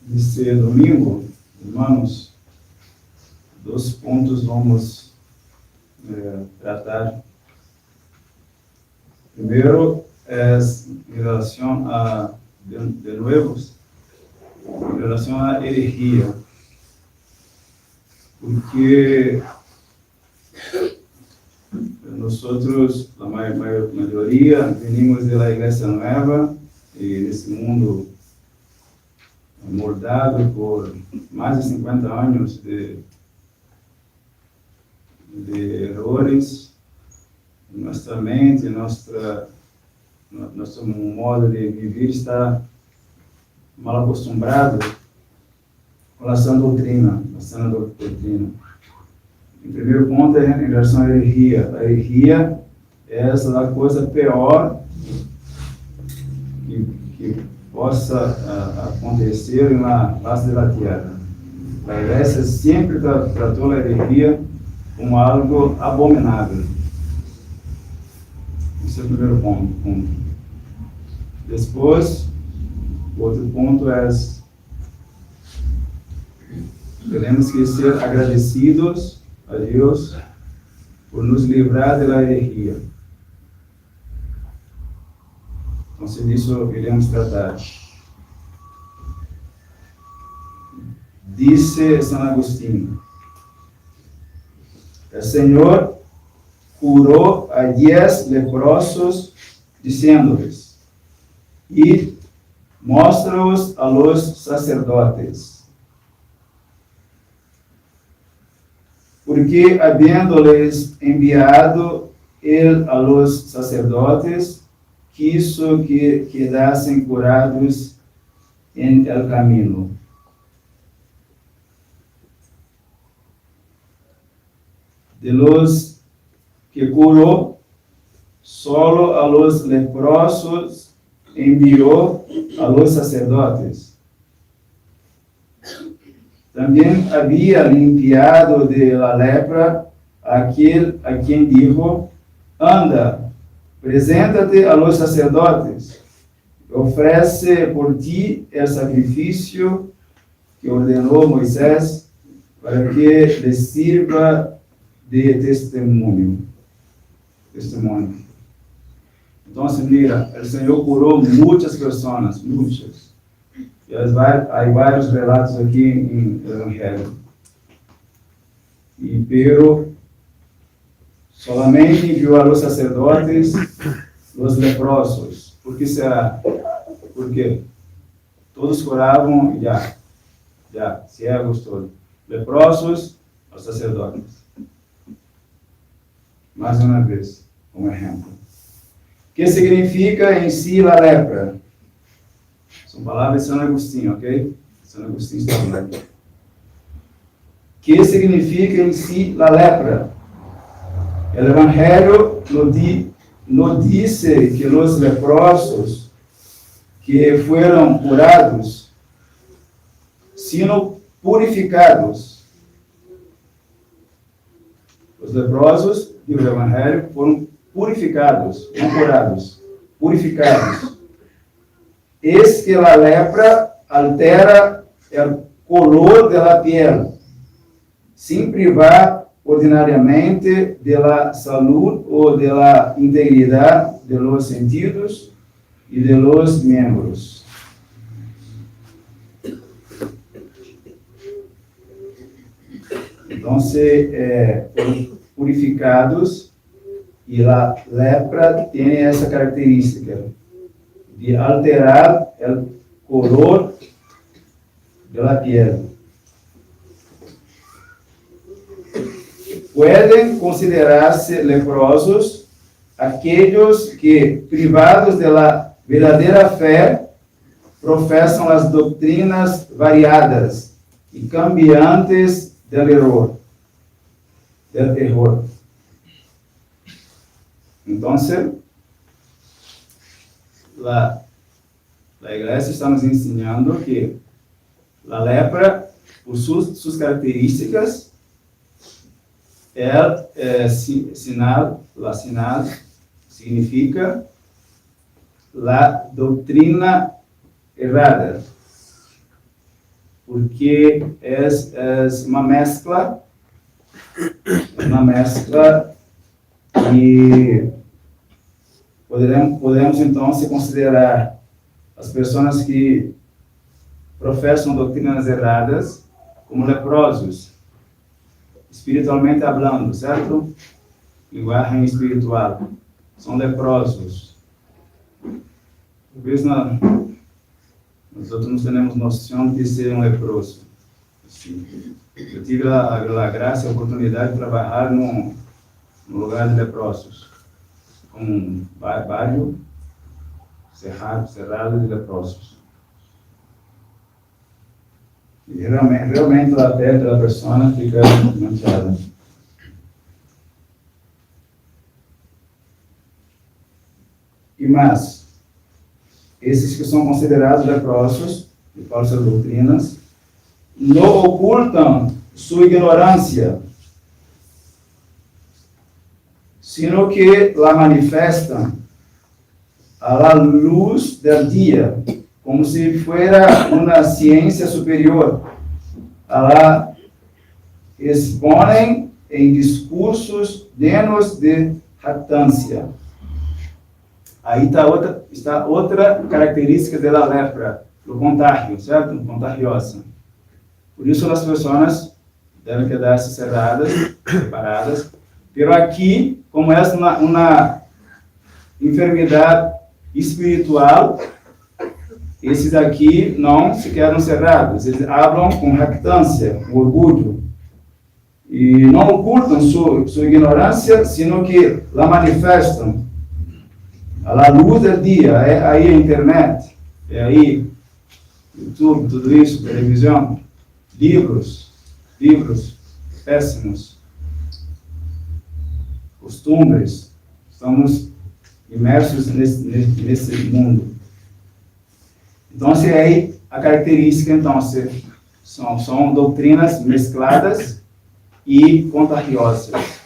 Nesse domingo, irmãos, 2 pontos vamos tratar. Primeiro é em relação a, de novo, em relação à herejia. Porque nós, a maioria, venimos da Igreja Nova e nesse mundo moldado por mais de 50 anos de erros, nossa mente, nosso modo de viver está mal acostumado com a sã doutrina, O primeiro ponto é em relação à herejia. A herejia é a coisa pior que possa acontecer na face da terra. A Igreja sempre tratou a herejia como algo abominável. Esse é o primeiro ponto. Depois, o outro ponto é: temos que ser agradecidos a Deus por nos livrar da herejia. Então, disso iremos tratar. Disse São Agostinho: o Senhor curou a 10 leprosos, dizendo-lhes: e mostra-os a los sacerdotes. Porque, havendo-lhes enviado ele a los sacerdotes, quiso que quedassem curados em el camino. De los que curou, solo a los leprosos enviou a los sacerdotes. Também havia limpiado de la lepra aquele a quem dijo: anda, presenta-te a los sacerdotes, oferece por ti el sacrifício que ordenou Moisés, para que les sirva de testemunho. Então, mira, o Senhor curou muitas pessoas, muitas. E há vários relatos aqui em Evangelho. Pero solamente enviou a los sacerdotes, os leprosos. Por que será? Porque todos curavam e já, cegos todos. Leprosos, os sacerdotes. Mais uma vez, como exemplo. O que significa em si a lepra? São palavras de São Agostinho, ok? São Agostinho está falando. O que significa em si a lepra? O Evangelho nos disse que os leprosos que foram curados, sino purificados. Os leprosos e o Evangelho foram purificados, não curados, purificados. Es que a lepra altera o color da piel, sem privar ordinariamente de la salud ou de la integridade de los sentidos e de los miembros. Então, purificados, e a lepra tem essa característica de alterar o color da piel. Pueden considerar-se leprosos aqueles que, privados da verdadeira fé, professam as doutrinas variadas e cambiantes del error. Então, a Igreja está nos ensinando que a lepra, por suas características, sinal significa a doutrina errada. porque é uma mescla e podemos então se considerar as pessoas que professam doutrinas erradas como leprosos, espiritualmente falando, certo? Linguagem espiritual. São leprosos. Talvez nós outros não temos noção de ser um leproso. Assim, eu tive a graça e a oportunidade de trabalhar num lugar de leprosos, um bairro cerrado de leprosos. E realmente a pele da pessoa fica manchada. E mais, esses que são considerados leprosos, de falsas doutrinas, não ocultam sua ignorância, sino que la manifestam à la luz del dia, como se fuera uma ciência superior. La exponem em discursos llenos de jactância. Aí está outra característica da lepra, o contágio, certo? Contagiosa. Por isso as pessoas devem quedar-se cerradas, separadas. Pero aqui, como é uma enfermidade espiritual, esses aqui não se quedam cerrados. Eles falam com jactância, com orgulho. E não ocultam sua ignorância, sino que la manifestam à luz do dia. É aí a internet, é aí YouTube, tudo isso, televisão, livros péssimos, costumes. Estamos imersos nesse mundo. Então, aí a característica, então, são doutrinas mescladas e contagiosas.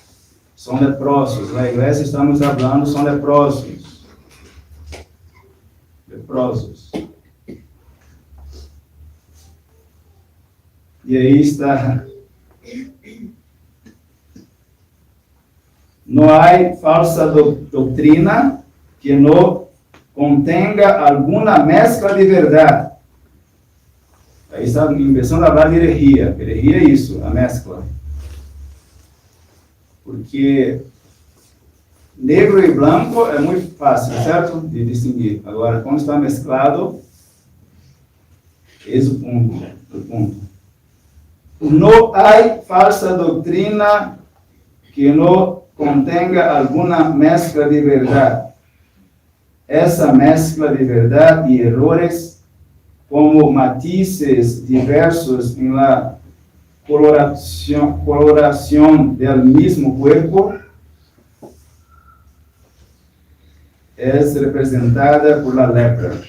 São leprosos. Na igreja estamos falando, são leprosos. E aí está. Não há falsa doutrina que não contenga alguma mescla de verdade. Aí está começando a falar de heresia. Heresia é isso, a mescla. Porque negro e branco é muito fácil, certo? De distinguir. Agora, quando está mesclado, esse é o ponto. Não há falsa doutrina que não contenga alguma mescla de verdade. Essa mescla de verdade e errores, como matizes diversos em la coloração del mismo cuerpo, é representada por la lepra,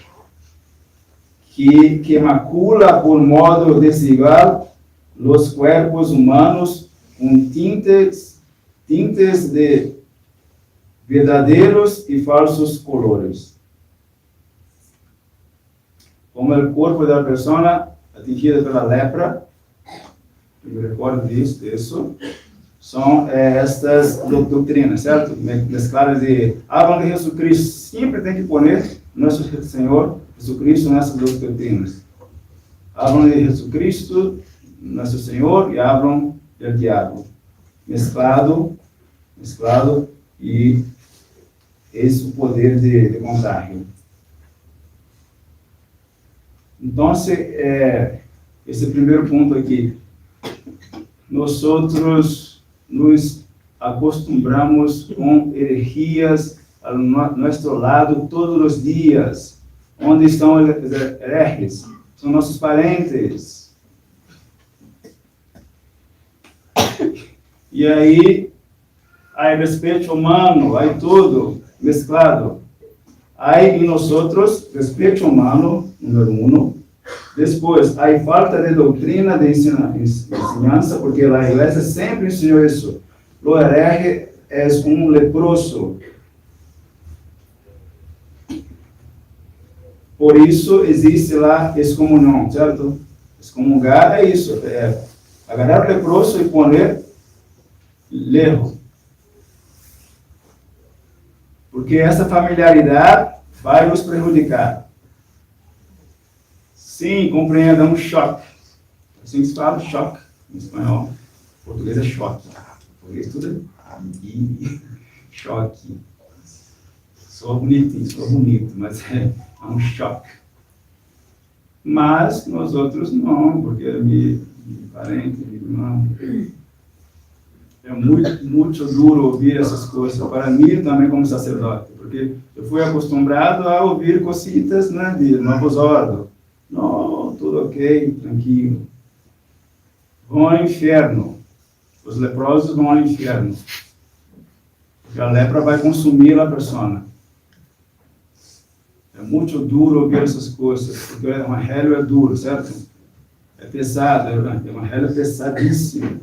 que macula por modo desigual los cuerpos humanos com tintes de verdadeiros e falsos colores. Como o corpo da pessoa atingida pela lepra, eu me recordo disso, são estas doutrinas, certo? Mescladas de falam de Jesus Cristo, sempre tem que pôr nosso Senhor Jesus Cristo nessas doutrinas. Falam de Jesus Cristo, nosso Senhor, e falam do diabo. Mesclado, e esse é o poder de contágio. Então, esse primeiro ponto aqui. Nós outros nos acostumamos com heresias ao nosso lado todos os dias. Onde estão os hereges? São nossos parentes. E aí, há respeito humano, há tudo mesclado. Há em nós outros respeito humano, número 1. Depois, há falta de doutrina de ensinança, porque a igreja sempre ensinou isso. O herege é um leproso. Por isso existe lá excomunhão, certo? Excomungar é isso, é agarrar o leproso e poner lejos. Porque essa familiaridade vai nos prejudicar. Sim, compreenda, é um choque. Assim que se fala, choque, em espanhol. Em português é choque. Em português tudo é choque. Sou bonito, mas é um choque. Mas nós outros não, porque meu parente, meu irmão, é muito duro ouvir essas coisas. Para mim também como sacerdote, porque eu fui acostumado a ouvir cositas, né, de novos ordos. Não, tudo ok, tranquilo. Vão ao inferno. Os leprosos vão ao inferno. Porque a lepra vai consumir a pessoa. É muito duro ouvir essas coisas, porque o evangelho é duro, certo? É pesado, o evangelho é pesadíssimo.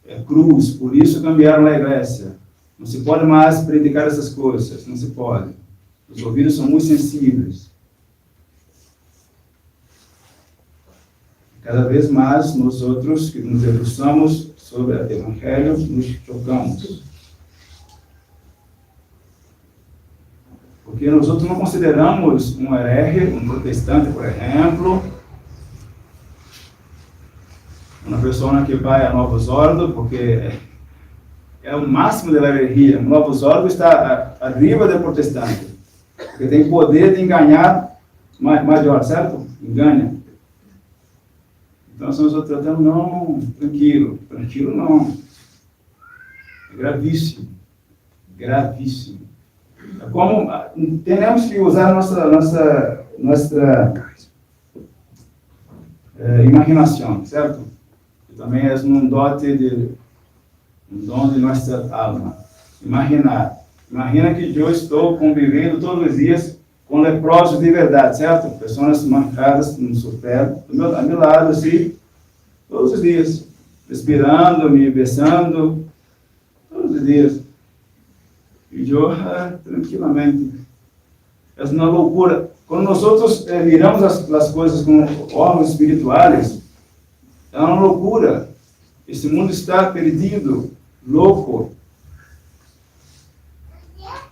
É cruz, por isso cambiaram a igreja. Não se pode mais predicar essas coisas, não se pode. Os ouvidos são muito sensíveis. Cada vez mais, nós outros que nos debruçamos sobre o evangelho, nos chocamos. Porque nós outros não consideramos um herege, um protestante, por exemplo, uma pessoa que vai a Novos Ordos, porque é o máximo da heresia. Novos Ordos está arriba do protestante, porque tem poder de enganar maior, certo? Engana. Então, nós outros tratando, não, tranquilo não. É gravíssimo. É como temos que usar nossa imaginação, certo? Que também é um dom de nossa alma. Imagina que eu estou convivendo todos os dias com leprosos de verdade, certo? Pessoas marcadas no sofrer, a meu lado, assim, todos os dias, respirando, me beijando, todos os dias. E eu, tranquilamente. É uma loucura. Quando nós outros miramos as coisas com olhos espirituais, é uma loucura. Esse mundo está perdido, louco.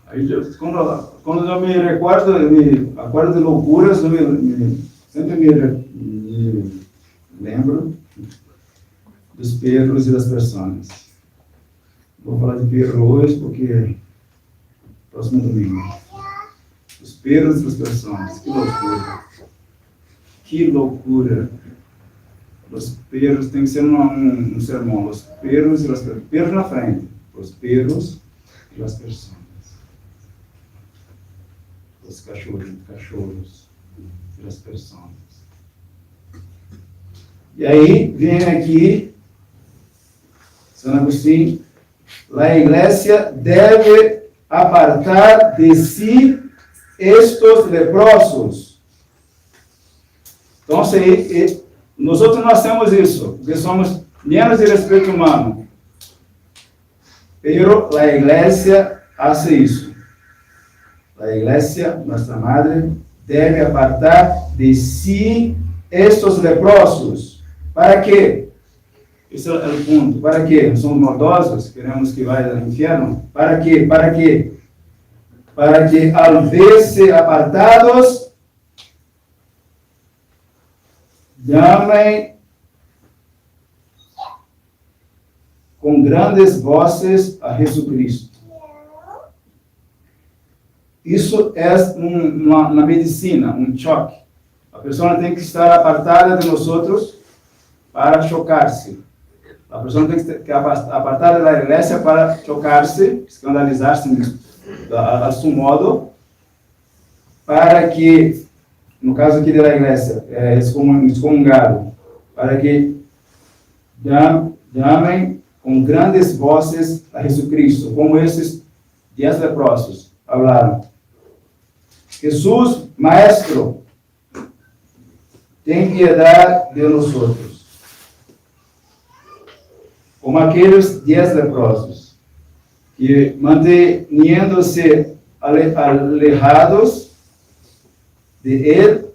Aí, quando eu me recordo, me acordo de loucuras, sempre me lembro dos perros e das pessoas. Vou falar de perro hoje, porque próximo domingo. Os perros das pessoas. Que loucura. Os perros tem que ser um sermão. Os perros e as pessoas. Perros na frente. Os perros e as pessoas. Os cachorros e as pessoas. E aí, vem aqui, São Agostinho, a igreja deve apartar de si estes leprosos. Então, nós temos isso, porque somos menos de respeito humano. Pero a igreja faz isso. A igreja, nossa madre, deve apartar de si estes leprosos. Para quê? Esse é o ponto. Para quê? Somos maldosos, queremos que vá ao inferno. Para quê? Para quê? Para que, ao ver-se apartados, chamem com grandes vozes a Jesus Cristo. Isso é na medicina, um choque. A pessoa tem que estar apartada de nós outros para chocar-se. A pessoa tem que estar apartada da igreja para chocar-se, escandalizar-se a seu modo, para que, no caso aqui da igreja, excomungado, para que chamem com grandes vozes a Jesus Cristo, como esses 10 leprosos falaram. Jesus, Maestro, tem piedade de nós outros. Como aqueles 10 leprosos, que mantendo-se alejados de ele,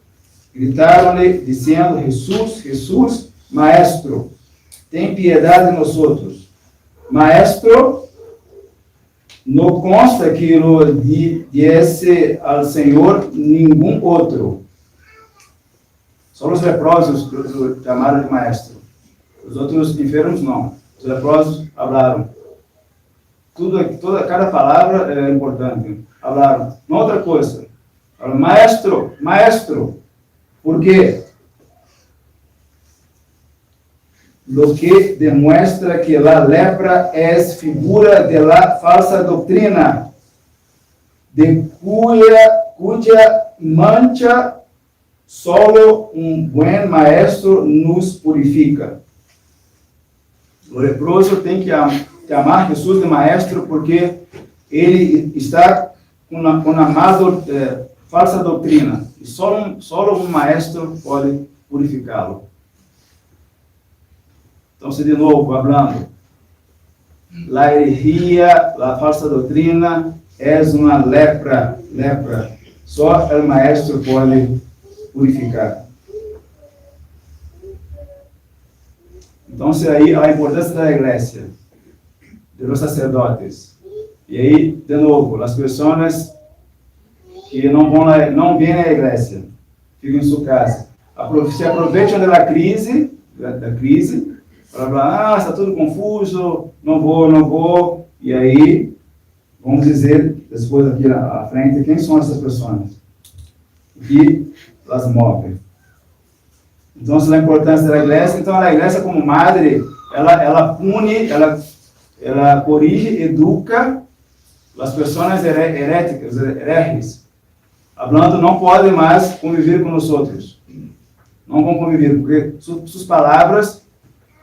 gritaram-lhe, dizendo: Jesus, Jesus, Maestro, tem piedade de nós outros. Maestro, não consta que lo disse ao Senhor nenhum outro. Só os leprosos o chamaram de maestro. Os outros enfermos não. Os leprosos falaram. Cada palavra é importante. Falaram. Uma outra coisa. Falaram, maestro, maestro. ¿Por quê? Lo que demuestra que la lepra es figura de la falsa doctrina, de cuya mancha solo un buen maestro nos purifica. O leproso tem que chamar Jesus de maestro porque ele está com uma falsa doutrina. E só um maestro pode purificá-lo. Então, se de novo, falando, a herejia, a falsa doutrina, é uma lepra. Só o maestro pode purificar. Então, aí a importância da igreja, dos sacerdotes. E aí, de novo, as pessoas que não vêm à igreja, ficam em sua casa, se aproveitam da crise, para falar, está tudo confuso, não vou, e aí, vamos dizer, depois aqui à frente, quem são essas pessoas? O que as move? Então, a importância da igreja, então a igreja como madre, ela pune, ela corrige, educa as pessoas hereges. Hablando, não podem mais conviver com nós outros. Não vão conviver, porque suas palavras,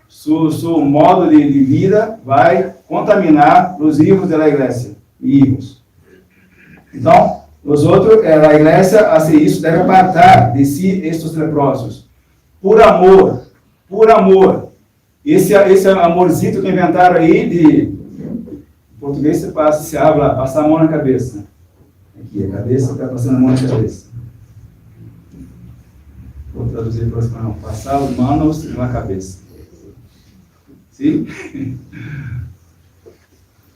seu modo de vida vai contaminar os hijos da igreja. Então, nós outros, a igreja, assim, isso deve apartar de si estes leprosos. Por amor. Esse amorzinho que inventaram aí, em português se habla, passar a mão na cabeça. Aqui, a cabeça está passando a mão na cabeça. Vou traduzir para o espanhol. Passar as manos na cabeça. Sim?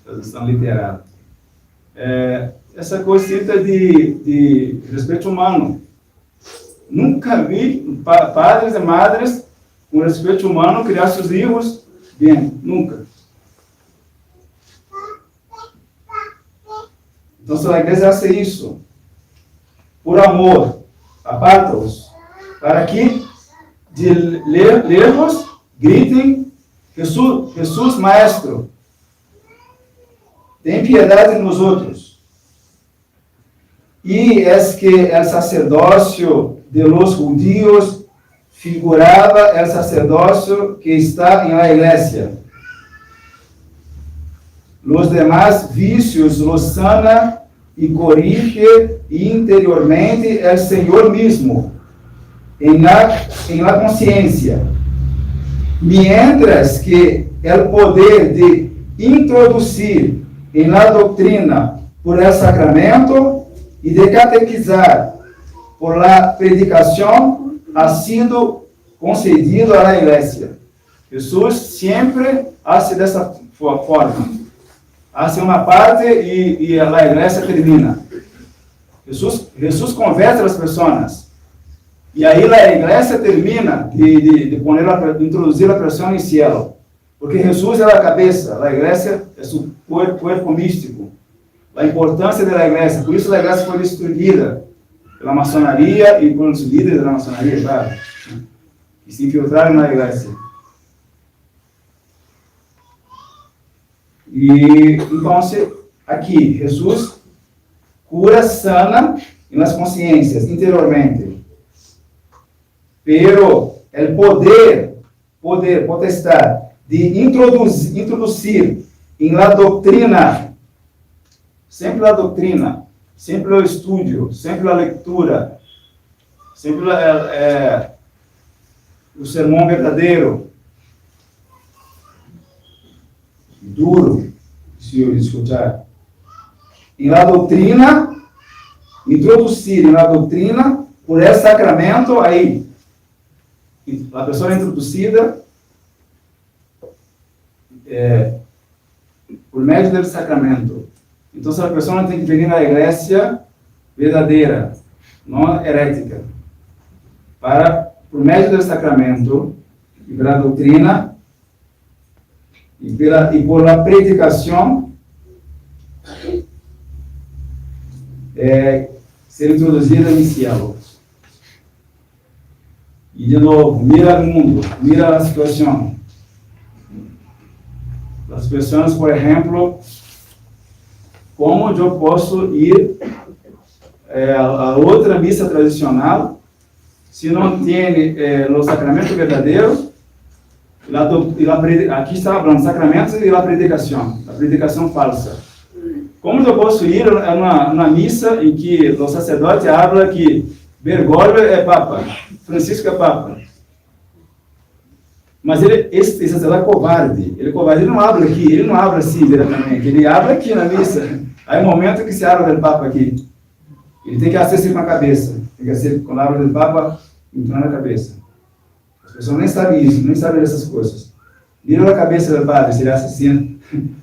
Tradução literal. Essa coisita de respeito humano. Nunca vi padres e madres com respeito humano criar seus filhos bem. Nunca. Então, se a igreja hace isso, por amor, aparta-os, para que de lejos gritem, Jesus Maestro, tem piedade nos outros. E es que el sacerdócio de los judíos figuraba el sacerdócio que está en la iglesia. Los demás vicios los sana y corrige interiormente el Señor mismo, en la conciencia. Mientras que el poder de introducir en la doctrina por el sacramento y de catequizar por la predicación ha sido concedido a la iglesia. Jesús siempre hace de esa forma. Hace uma parte e a igreja termina. Jesus converte as pessoas. E aí a igreja termina de introduzir a pessoa no céu. Porque Jesus é a cabeça, a igreja é o corpo místico. A importância da igreja. Por isso a igreja foi destruída pela maçonaria e por os líderes da maçonaria, claro, que se infiltraram na igreja. E então, aqui, Jesus cura, sana nas consciências, interiormente. Pero el potestad de introduzir em la doutrina, sempre o estudo, sempre a leitura, sempre o sermão verdadeiro, duro, se eu escutar. Em la doutrina, introduzir em la doutrina por esse sacramento, aí, a pessoa é introduzida por meio do sacramento. Então, a pessoa tem que vir na igreja verdadeira, não herética, por meio do sacramento, e pela doutrina, e por la predicação, ser introduzida no céu. E de novo, mira o mundo, mira a situação. As pessoas, por exemplo, como eu posso ir a outra missa tradicional se não tem o sacramento verdadeiro? Aqui está falando sacramentos e a predicação falsa. Como eu posso ir a uma missa em que o sacerdote fala que Bergoglio é papa, Francisco é papa, mas esse sacerdote é covarde, ele não habla aqui, ele não habla assim diretamente, ele habla aqui na missa. Aí o momento que se habla do papa aqui, ele tem que acessar com a cabeça, tem que acessar com a palavra do papa entrando na cabeça. As pessoas nem sabem isso, nem sabem dessas coisas. Viram a cabeça do padre, se ele assassina,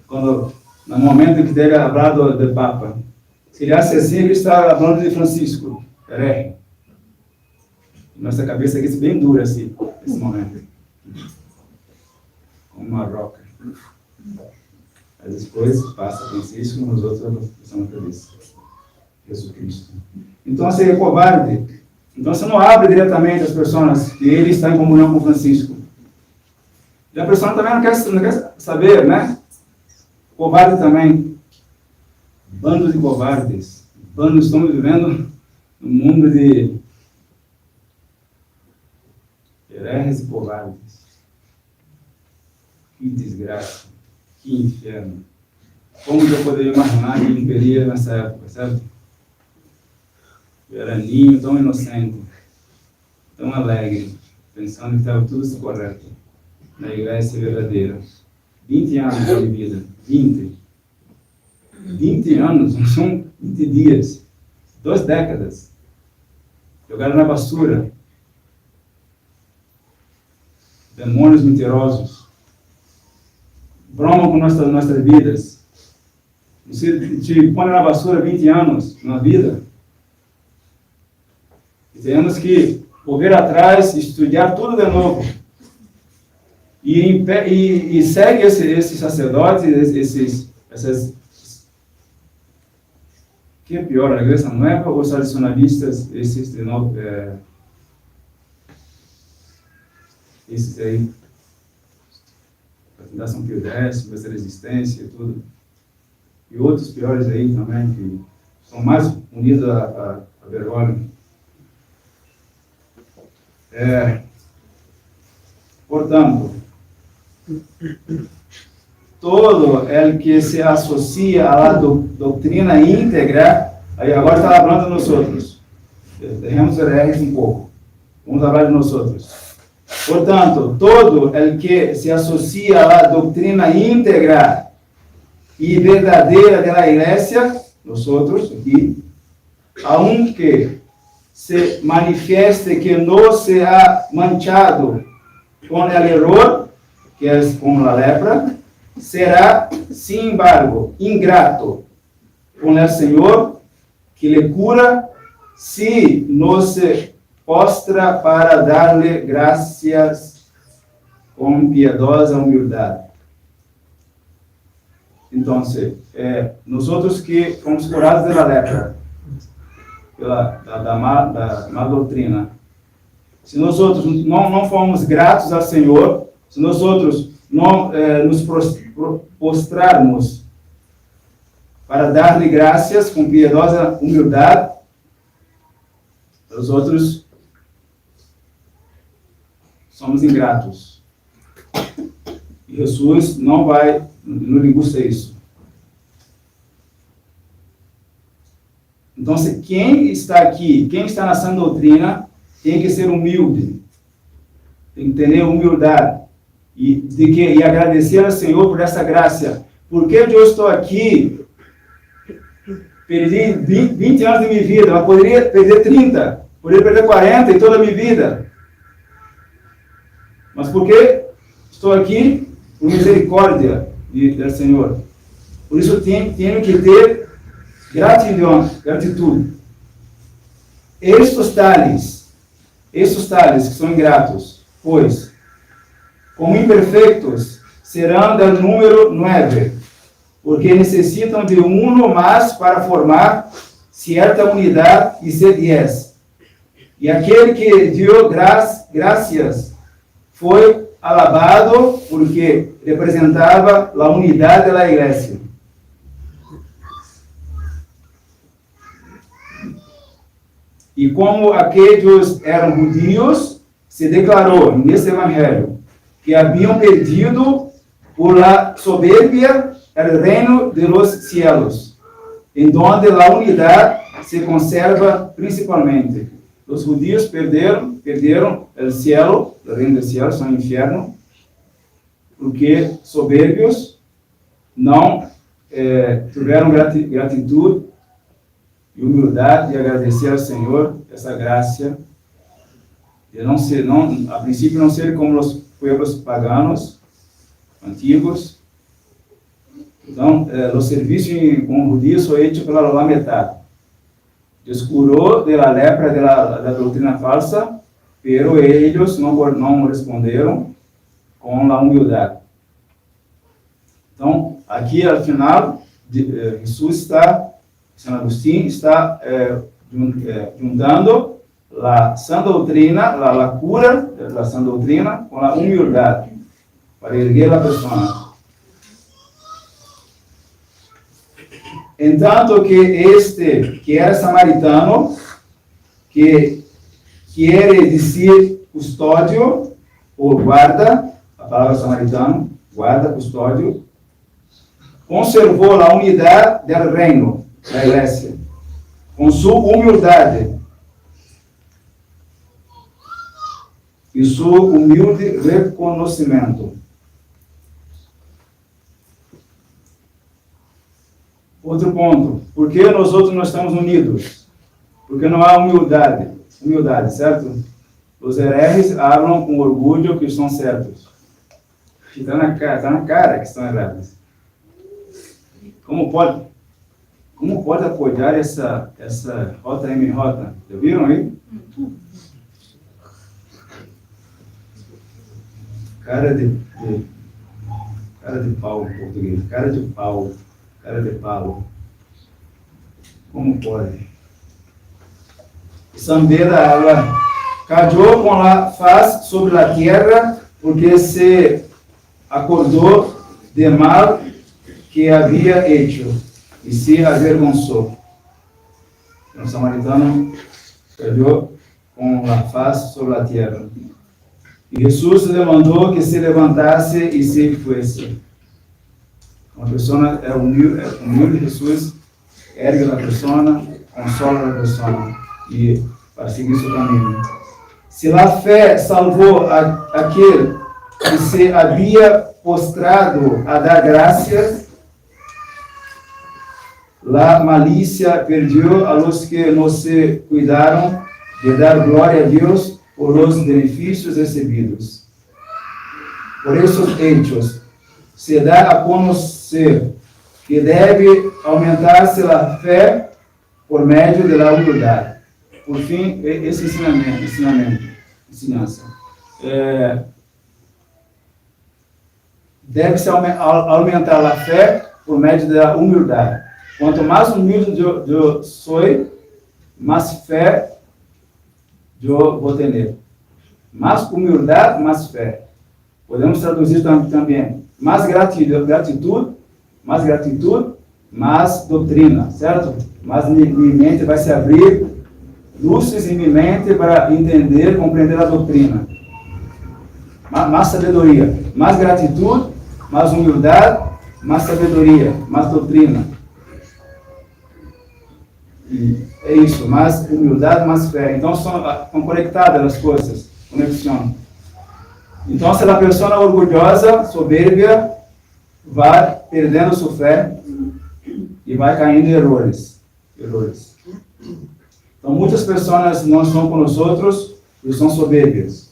quando, no momento que deve falar do papa. Se ele assassina, ele está falando de Francisco. Peraí. Nossa cabeça aqui é bem dura, assim, nesse momento. Como uma roca. Mas depois passa Francisco, nos outros são a cabeça. Jesus Cristo. Então, você é covarde. Então, você não abre diretamente as pessoas que ele está em comunhão com Francisco. E a pessoa também não quer saber, né? Covarde também. Bandos de covardes. Estamos vivendo num mundo de hereges e covardes. Que desgraça. Que inferno. Como eu poderia imaginar que viveria nessa época, certo? Eu era ninho, tão inocente, tão alegre, pensando que estava tudo correto na igreja verdadeira. 20 anos de vida. 20 anos, não são 20 dias. 2 décadas. Jogaram na basura. Demônios mentirosos. Bromam com nossas vidas. Você te põe na basura 20 anos na vida. E temos que volver atrás, estudar tudo de novo. E segue esses sacerdotes, essas. Que é pior, a igreja não é para os tradicionalistas, esses de novo. Esses aí. Para tentar São Pio X, essa resistência e tudo. E outros piores aí também, que são mais unidos a Bergoglio. Portanto, todo el que se associa à doutrina íntegra, aí agora está falando de nós outros. Deixemos hereges um pouco. Vamos falar de nós outros. Portanto, todo el que se associa à doutrina íntegra e verdadeira da igreja, nós outros aqui, aunque se manifieste que não se ha manchado com o error, que é como a lepra, será, sin embargo, ingrato com o Senhor, que lhe cura, se não se postra para dar-lhe graças com piedosa humildade. Então, nós outros que fomos curados da lepra, da má doutrina, se nós outros não formos gratos ao Senhor, se nós outros não nos prostrarmos para dar-lhe graças com piedosa humildade, os outros somos ingratos. E Jesus não lhe gusta isso. Então, quem está aqui, quem está na sã doutrina, tem que ser humilde, tem que ter humildade e agradecer ao Senhor por essa graça. Porque eu estou aqui, perdi 20 anos de minha vida, mas poderia perder 30, Poderia perder 40 em toda a minha vida. Mas por que estou aqui? Por misericórdia do Senhor. Por isso tenho que ter gratidão. Estes tales que são ingratos, pois, como imperfeitos, serão do número 9, porque necessitam de um mais para formar certa unidade e ser 10. E aquele que deu graças foi alabado porque representava a unidade da igreja. E como aqueles eram judeus, se declarou nesse evangelho que haviam perdido por la soberbia o reino de los cielos, em donde a unidade se conserva principalmente. Os judeus perderam o cielo, o reino do céu, são inferno, porque soberbios não tiveram gratitude e humildade de agradecer ao Senhor essa graça, de a princípio não ser como os pueblos paganos, antigos. Então, o serviço com judeus foi feito pela metade. Deus curou da lepra da doutrina falsa, pero eles não responderam com a humildade. Então, aqui, ao final, São Agostinho está juntando a sã doutrina, a cura da sã doutrina com a humildade, para erguer a pessoa. Entanto que era samaritano, que quer dizer custódio, ou guarda, a palavra samaritano, guarda, custódio, conservou a unidade do reino, da igreja, com sua humildade e seu humilde reconhecimento. Outro ponto, por que nós outros não estamos unidos? Porque não há humildade, certo? Os hereges falam com orgulho que estão certos. Está na cara que estão errados. Como pode apoiar essa JMJ? Já viram aí? Cara de pau em português. Cara de pau. Como pode? Sambeda habla, cayó com a faz sobre a terra, porque se acordou de mal que havia hecho, e se avergonçou. O samaritano cayó com a faz sobre a terra. E Jesus lhe mandou que se levantasse e se fosse. Uma pessoa é humilde, Jesus ergue a pessoa, consola a pessoa e para seguir seu caminho. Se a fé salvou aquele que se havia postrado a dar graças, a malícia perdeu a los que não se cuidaram de dar glória a Deus por os benefícios recebidos. Por esses hechos, se dá a conhecer que deve aumentar-se a fé por meio da humildade. Por fim, esse ensinança. Deve-se aumentar a fé por meio da humildade. Quanto mais humilde eu sou, mais fé eu vou ter. Mais humildade, mais fé. Podemos traduzir também. Mais gratitude, mais doutrina, certo? Mas minha mente vai se abrir, luzes em minha mente para entender, compreender a doutrina. Mais sabedoria, mais gratitude, mais humildade, mais sabedoria, mais doutrina. E é isso, mais humildade, mais fé. Então, estão conectadas as coisas, conexão. Então, se a pessoa é orgulhosa, soberbia, vai perdendo sua fé e vai caindo em erros. Então, Então, muitas pessoas não estão conosco e são soberbias,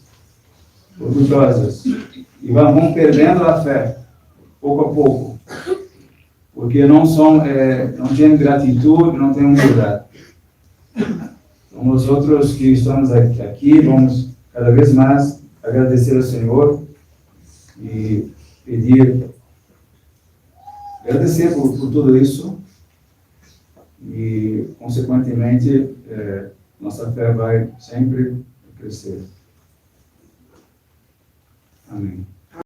orgulhosas, e vão perdendo a fé, pouco a pouco, porque não têm gratitude, não têm humildade. Então, nós outros que estamos aqui, vamos cada vez mais agradecer ao Senhor e agradecer por tudo isso e, consequentemente, nossa fé vai sempre crescer. Amém.